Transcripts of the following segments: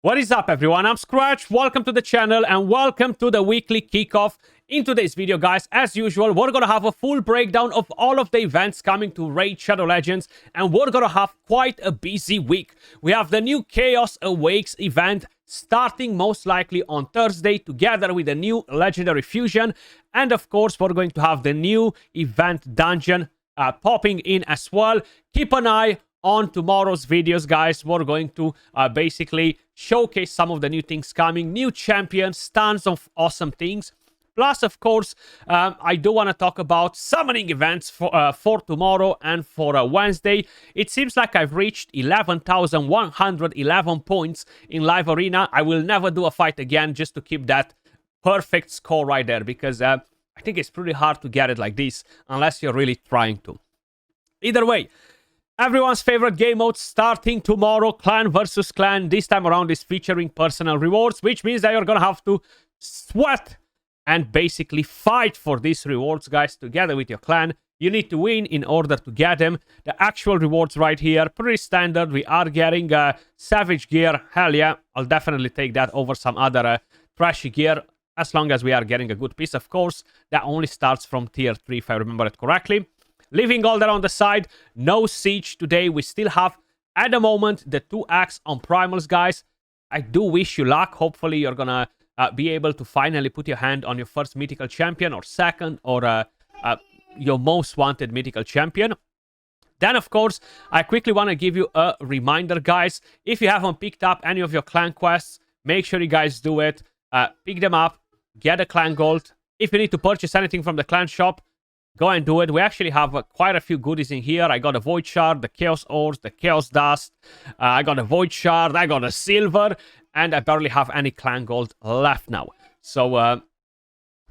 What is up, everyone? I'm Skratch. Welcome to the channel and welcome to the weekly kickoff. In today's video, guys, as usual, we're gonna have a full breakdown of all of the events coming to Raid Shadow Legends, and we're gonna have quite a busy week. We have the new Chaos Awakes event starting most likely on Thursday, together with the new Legendary Fusion, and of course, we're going to have the new event dungeon popping in as well. Keep an eye on tomorrow's videos, guys. We're going to basically showcase some of the new things coming, new champions, tons of awesome things. Plus, of course, I do want to talk about summoning events for tomorrow and for Wednesday. It seems like I've reached 11,111 points in Live Arena. I will never do a fight again just to keep that perfect score right there, because I think it's pretty hard to get it like this unless you're really trying to. Either way, everyone's favorite game mode starting tomorrow, clan versus clan. This time around is featuring personal rewards, which means that you're gonna have to sweat and basically fight for these rewards, guys, together with your clan. You need to win in order to get them. The actual rewards right here, pretty standard. We are getting Savage gear. Hell yeah, I'll definitely take that over some other trashy gear, as long as we are getting a good piece, of course. That only starts from tier 3, if I remember it correctly. Leaving all that on the side, no siege today. We still have, at the moment, the 2x on primals, guys. I do wish you luck. Hopefully, you're gonna be able to finally put your hand on your first mythical champion, or second, or your most wanted mythical champion. Then, of course, I quickly want to give you a reminder, guys. If you haven't picked up any of your clan quests, make sure you guys do it. Pick them up, get a clan gold. If you need to purchase anything from the clan shop, go and do it. We actually have quite a few goodies in here. I got a Void Shard, the Chaos Ores, the Chaos Dust. I got a Void Shard, I got a Silver, and I barely have any clan gold left now. So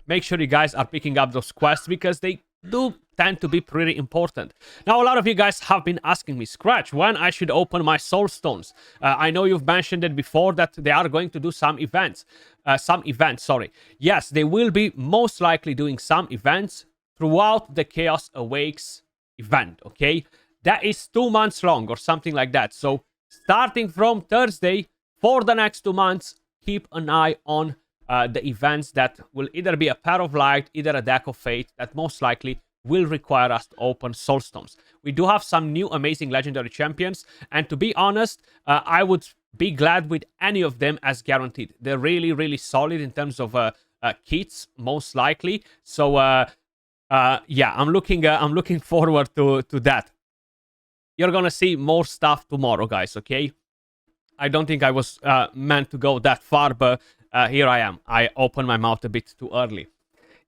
make sure you guys are picking up those quests, because they do tend to be pretty important. Now, a lot of you guys have been asking me, Skratch, when I should open my soul stones. I know you've mentioned it before that they are going to do some events. Yes, they will be most likely doing some events throughout the Chaos Awakes event, okay? That is 2 months long or something like that. So starting from Thursday, for the next 2 months, keep an eye on the events that will either be a Pair of Light, either a Deck of Fate, that most likely will require us to open soulstones. We do have some new amazing legendary champions, and to be honest, I would be glad with any of them as guaranteed. They're really, really solid in terms of kits, most likely. So yeah, I'm looking forward to that. You're gonna see more stuff tomorrow, guys, okay? I don't think I was meant to go that far, but here I am. I opened my mouth a bit too early.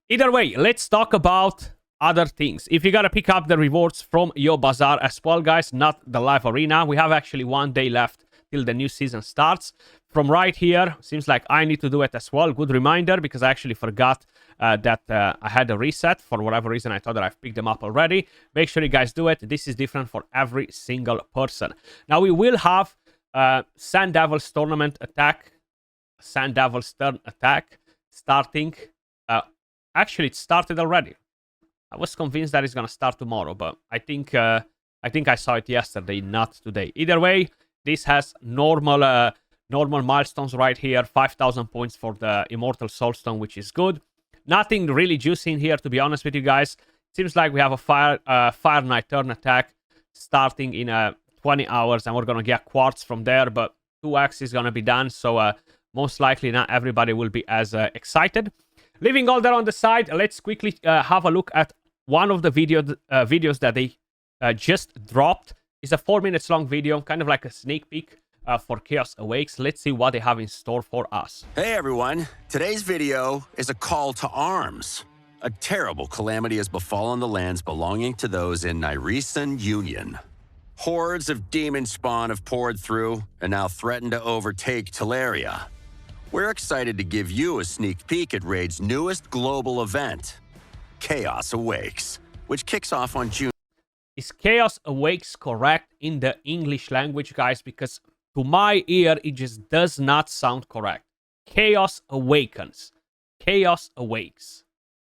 Either way, let's talk about other things. If you gotta pick up the rewards from your bazaar as well, guys, not the live arena. We have actually 1 day left till the new season starts. From right here, seems like I need to do it as well. Good reminder, because I actually forgot that I had a reset. For whatever reason, I thought that I've picked them up already. Make sure you guys do it. This is different for every single person. Now, we will have Sand Devil's tournament attack, Sand Devil's turn attack, starting. Actually, it started already. I was convinced that it's gonna start tomorrow, but I think I saw it yesterday, not today. Either way, this has normal milestones right here. 5,000 points for the Immortal Soulstone, which is good. Nothing really juicy in here, to be honest with you guys. Seems like we have a Fire Knight turn attack starting in 20 hours, and we're gonna get quartz from there, but 2x is gonna be done, so most likely not everybody will be as excited. Leaving all that on the side, let's quickly have a look at one of the videos that they just dropped. It's a 4 minutes long video, kind of like a sneak peek for Chaos Awakes. Let's see what they have in store for us. Hey everyone, today's video is a call to arms. A terrible calamity has befallen the lands belonging to those in Nyresan Union. Hordes of demon spawn have poured through and now threaten to overtake Teleria. We're excited to give you a sneak peek at Raid's newest global event, Chaos Awakes, which kicks off on June. Is Chaos Awakes correct in the English language, guys? Because to my ear, it just does not sound correct. Chaos Awakens. Chaos Awakes.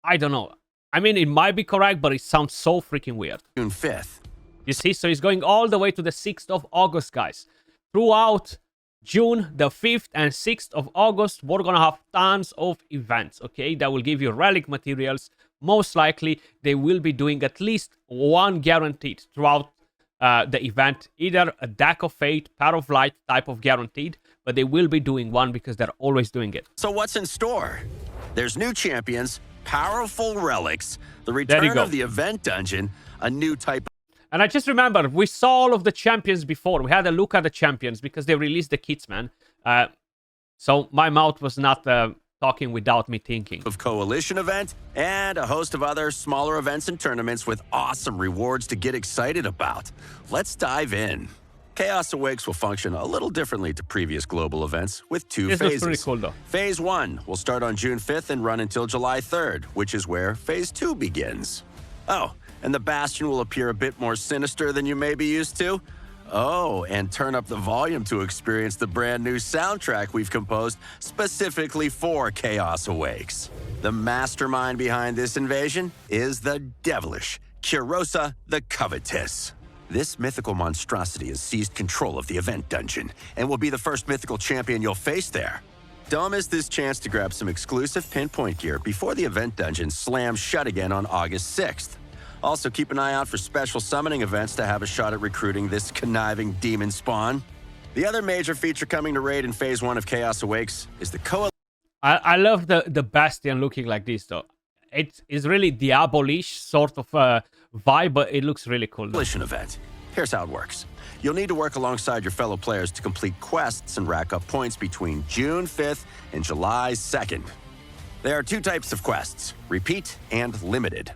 I don't know. I mean, it might be correct, but it sounds so freaking weird. June 5th. You see, so it's going all the way to the 6th of August, guys. Throughout June, the 5th and 6th of August, we're gonna have tons of events, okay? That will give you relic materials. Most likely, they will be doing at least one guaranteed throughout the event. Either a Deck of Fate, Pair of Light type of guaranteed, but they will be doing one because they're always doing it. So what's in store? There's new champions, powerful relics, the return of the event dungeon, a new type. And I just remember, we saw all of the champions before. We had a look at the champions because they released the kits, man. So my mouth was not talking without me thinking. Of Coalition event and a host of other smaller events and tournaments with awesome rewards to get excited about. Let's dive in. Chaos Awakes will function a little differently to previous global events with two phases. This looks pretty cool, though. Phase 1 will start on June 5th and run until July 3rd, which is where Phase 2 begins. Oh, and the Bastion will appear a bit more sinister than you may be used to. Oh, and turn up the volume to experience the brand new soundtrack we've composed specifically for Chaos Awakes. The mastermind behind this invasion is the devilish Kurosa the Covetous. This mythical monstrosity has seized control of the event dungeon and will be the first mythical champion you'll face there. Don't miss this chance to grab some exclusive pinpoint gear before the event dungeon slams shut again on August 6th. Also, keep an eye out for special summoning events to have a shot at recruiting this conniving demon spawn. The other major feature coming to Raid in Phase 1 of Chaos Awakes is the I love the Bastion looking like this, though. It is really Diabolish sort of vibe, but it looks really cool. Coalition event. Here's how it works. You'll need to work alongside your fellow players to complete quests and rack up points between June 5th and July 2nd. There are two types of quests, repeat and limited.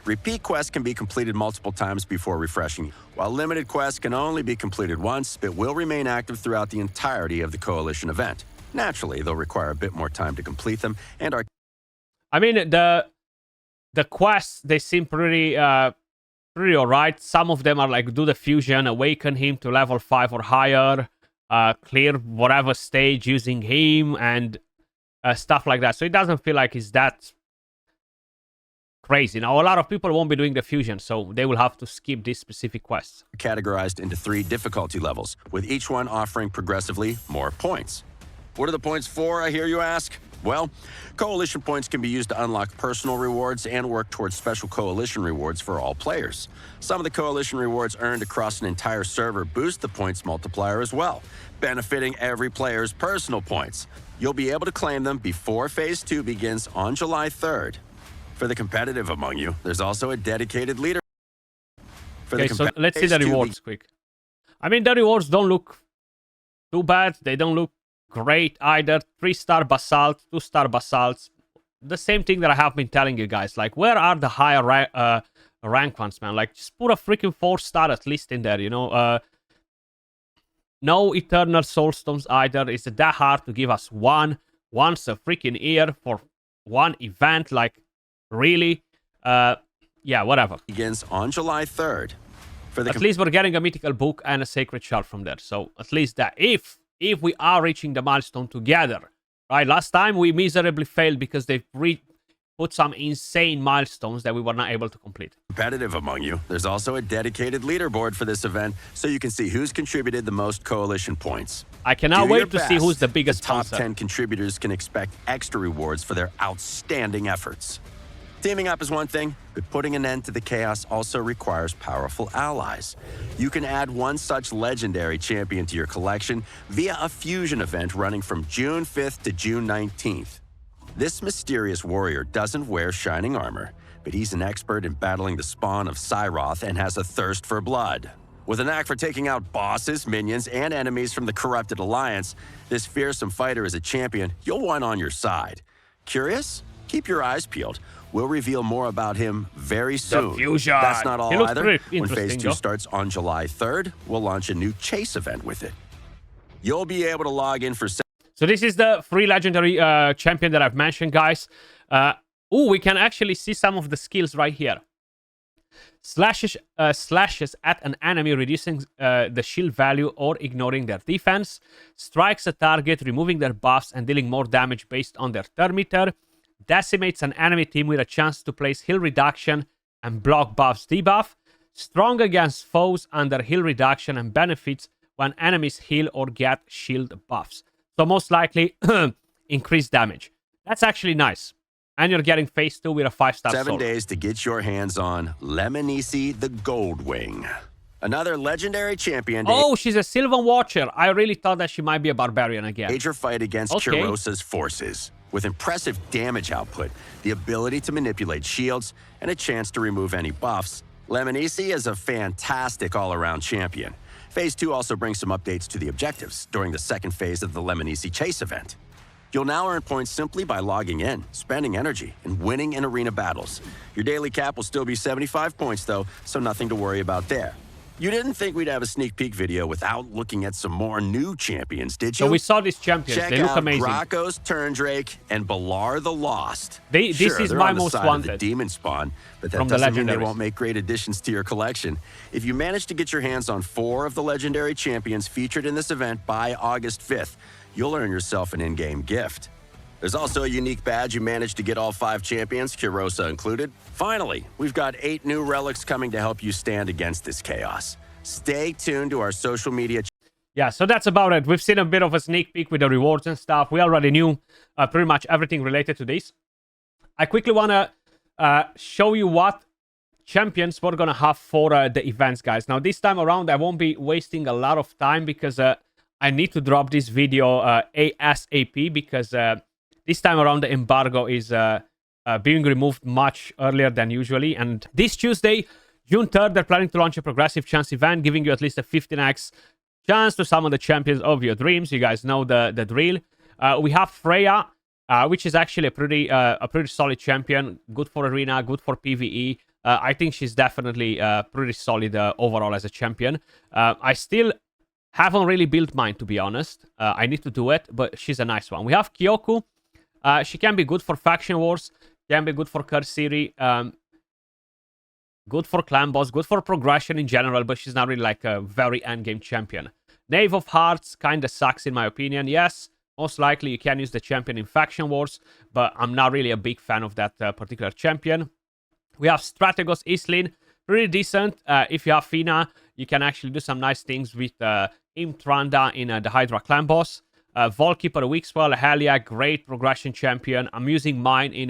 Repeat quests can be completed multiple times before refreshing, while limited quests can only be completed once, but will remain active throughout the entirety of the Coalition event. Naturally, they'll require a bit more time to complete them and are... I mean, the quests, they seem pretty alright. Some of them are like, do the fusion, awaken him to level 5 or higher, clear whatever stage using him, and stuff like that. So it doesn't feel like it's that crazy. Now, a lot of people won't be doing the fusion, so they will have to skip these specific quests. Categorized into 3 difficulty levels, with each one offering progressively more points. What are the points for, I hear you ask? Well, Coalition points can be used to unlock personal rewards and work towards special Coalition rewards for all players. Some of the Coalition rewards earned across an entire server boost the points multiplier as well, benefiting every player's personal points. You'll be able to claim them before Phase 2 begins on July 3rd. For the competitive among you, there's also a dedicated leader. Okay, so let's see the rewards quick. I mean, the rewards don't look too bad. They don't look great either. 3-star basalt, 2-star basalts. The same thing that I have been telling you guys. Like, where are the higher rank ones, man? Like, just put a freaking 4-star at least in there, you know? No Eternal Soulstones either. Is it that hard to give us once a freaking year for one event? Like, really? Yeah, whatever. Begins on July 3rd. At least we're getting a mythical book and a sacred shard from there. So at least that, if we are reaching the milestone together, right? Last time we miserably failed because they put some insane milestones that we were not able to complete. Competitive among you, there's also a dedicated leaderboard for this event, so you can see who's contributed the most Coalition points. I cannot wait to see who's the biggest top sponsor. 10 contributors can expect extra rewards for their outstanding efforts. Teaming up is one thing, but putting an end to the chaos also requires powerful allies. You can add one such legendary champion to your collection via a fusion event running from June 5th to June 19th. This mysterious warrior doesn't wear shining armor, but he's an expert in battling the spawn of Cyroth and has a thirst for blood. With a knack for taking out bosses, minions, and enemies from the Corrupted Alliance, this fearsome fighter is a champion you'll want on your side. Curious? Keep your eyes peeled. We'll reveal more about him very soon. The fusion. That's not all either. When Phase 2 though. starts on July 3rd, we'll launch a new chase event with it. You'll be able to log in for... So this is the free legendary champion that I've mentioned, guys. We can actually see some of the skills right here. Slashes at an enemy, reducing the shield value or ignoring their defense. Strikes a target, removing their buffs and dealing more damage based on their turn meter. Decimates an enemy team with a chance to place heal reduction and block buffs debuff. Strong against foes under heal reduction and benefits when enemies heal or get shield buffs. So most likely, increased damage. That's actually nice. And you're getting phase 2 with a 5-star sword. 7 days to get your hands on Lemonisi the Goldwing. Another legendary champion. Oh, she's a Sylvan Watcher. I really thought that she might be a barbarian again. Major fight against Kirosa's forces. With impressive damage output, the ability to manipulate shields, and a chance to remove any buffs, Lemonisi is a fantastic all-around champion. Phase 2 also brings some updates to the objectives during the second phase of the Lemonisi Chase event. You'll now earn points simply by logging in, spending energy, and winning in arena battles. Your daily cap will still be 75 points though, so nothing to worry about there. You didn't think we'd have a sneak peek video without looking at some more new champions, did you? So we saw these champions. Check they look out amazing. Gracchus Turndrake and Balar the Lost. This is they're my on the most side wanted. of the demon spawn, but that From the doesn't mean they legendaries. won't make great additions to your collection. If you manage to get your hands on 4 of the legendary champions featured in this event by August 5th, you'll earn yourself an in-game gift. There's also a unique badge you managed to get all 5 champions, Kirosa included. Finally, we've got 8 new relics coming to help you stand against this chaos. Stay tuned to our social media. Yeah, so that's about it. We've seen a bit of a sneak peek with the rewards and stuff. We already knew pretty much everything related to this. I quickly want to show you what champions we're going to have for the events, guys. Now, this time around, I won't be wasting a lot of time because I need to drop this video ASAP because this time around the embargo is being removed much earlier than usually. And this Tuesday, June 3rd, they're planning to launch a progressive chance event, giving you at least a 15x chance to summon the champions of your dreams. You guys know the drill. We have Freya, which is actually a pretty solid champion. Good for arena, good for PvE. I think she's definitely pretty solid overall as a champion. I still haven't really built mine, to be honest. I need to do it, but she's a nice one. We have Kyoku. She can be good for Faction Wars, can be good for Cursiri, good for Clan Boss, good for progression in general, but she's not really like a very endgame champion. Knave of Hearts kind of sucks in my opinion. Yes, most likely you can use the champion in Faction Wars, but I'm not really a big fan of that particular champion. We have Strategos Islin, pretty decent. If you have Fina, you can actually do some nice things with Imtranda in the Hydra Clan Boss. Volkeeper Wixwell, hell yeah, great progression champion. I'm using mine in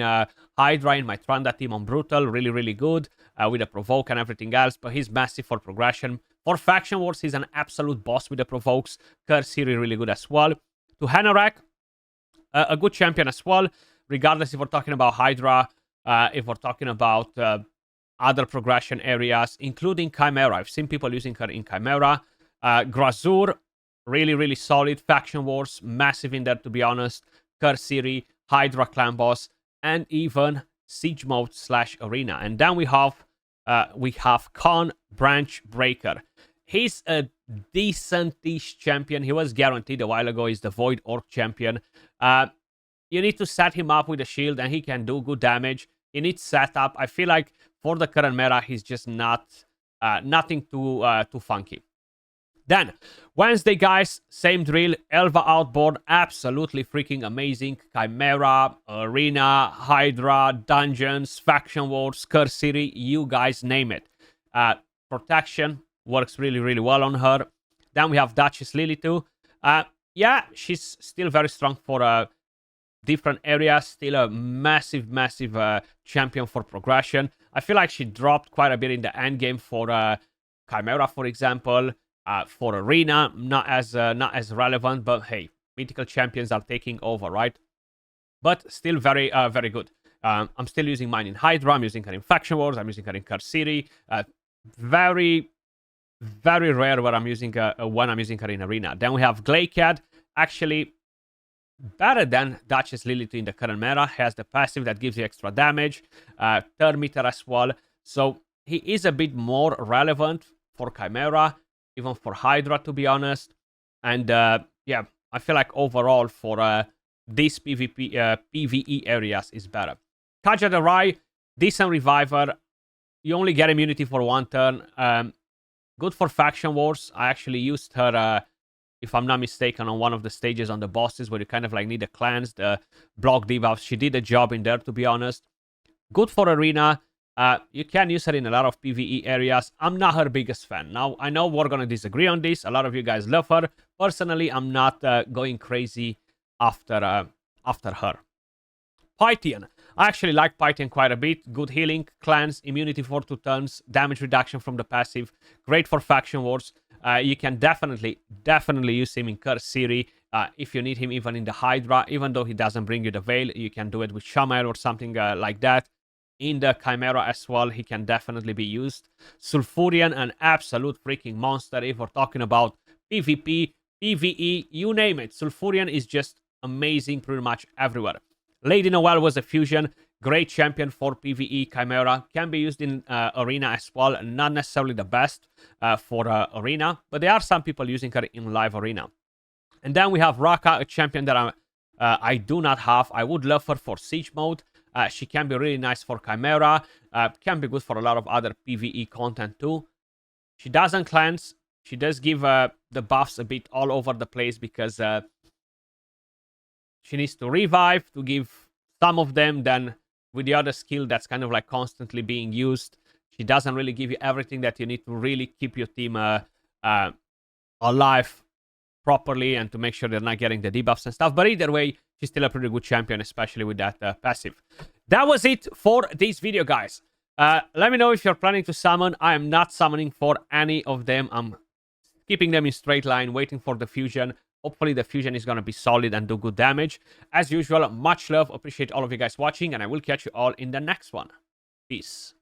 Hydra in my Tranda team on Brutal, really, really good with the Provoke and everything else, but he's massive for progression. For Faction Wars, he's an absolute boss with the Provokes. Cursiri, really good as well. To Hanorek, a good champion as well, regardless if we're talking about Hydra, if we're talking about other progression areas, including Chimera. I've seen people using her in Chimera. Grazur, really, really solid. Faction Wars, massive in there, to be honest. Cursiri, Hydra Clan Boss, and even Siege Mode / Arena. And then we have Khan Branch Breaker. He's a decent-ish champion. He was guaranteed a while ago. He's the Void Orc champion. You need to set him up with a shield, and he can do good damage. He needs setup. I feel like for the current meta, he's just nothing too funky. Then, Wednesday, guys, same drill. Elva Outboard, absolutely freaking amazing. Chimera, Arena, Hydra, Dungeons, Faction Wars, Cursiri, you guys name it. Protection works really, really well on her. Then we have Duchess Lily too. Yeah, she's still very strong for different areas. Still a massive, massive champion for progression. I feel like she dropped quite a bit in the end game for Chimera, for example. For Arena, not as relevant, but hey, mythical champions are taking over, right? But still very, very good. I'm still using mine in Hydra. I'm using her in Faction Wars. I'm using her in Cursiri. Very, very rare where I'm using when I'm using her in Arena. Then we have Glaciad, actually better than Duchess Lilith in the current meta. Has the passive that gives you extra damage. Third meter as well. So he is a bit more relevant for Chimera, even for Hydra, to be honest. And yeah, I feel like overall for these PvE areas is better. Kaja the Rai, decent reviver. You only get immunity for 1 turn. Good for Faction Wars. I actually used her, if I'm not mistaken, on one of the stages on the bosses where you kind of like need a cleanse, the block debuffs. She did a job in there, to be honest. Good for Arena. You can use her in a lot of PvE areas. I'm not her biggest fan. Now, I know we're going to disagree on this. A lot of you guys love her. Personally, I'm not going crazy after her. Pythian. I actually like Pythian quite a bit. Good healing, cleanse, immunity for 2 turns, damage reduction from the passive. Great for faction wars. You can definitely use him in Curse Ciri. If you need him even in the Hydra, even though he doesn't bring you the Veil, you can do it with Shamel or something like that. In the Chimera as well, he can definitely be used. Sulfurian, an absolute freaking monster. If we're talking about PvP, PvE, you name it. Sulfurian is just amazing pretty much everywhere. Lady Noelle was a fusion. Great champion for PvE. Chimera can be used in Arena as well. Not necessarily the best for Arena, but there are some people using her in live Arena. And then we have Raka, a champion that I do not have. I would love her for Siege mode. She can be really nice for Chimera. Can be good for a lot of other PvE content too. She doesn't cleanse. She does give the buffs a bit all over the place because she needs to revive to give some of them. Then with the other skill that's kind of like constantly being used, she doesn't really give you everything that you need to really keep your team alive properly and to make sure they're not getting the debuffs and stuff. But either way, she's still a pretty good champion, especially with that passive. That was it for this video, guys. Let me know if you're planning to summon. I am not summoning for any of them. I'm keeping them in straight line, waiting for the fusion. Hopefully the fusion is going to be solid and do good damage. As usual, much love. Appreciate all of you guys watching, and I will catch you all in the next one. Peace.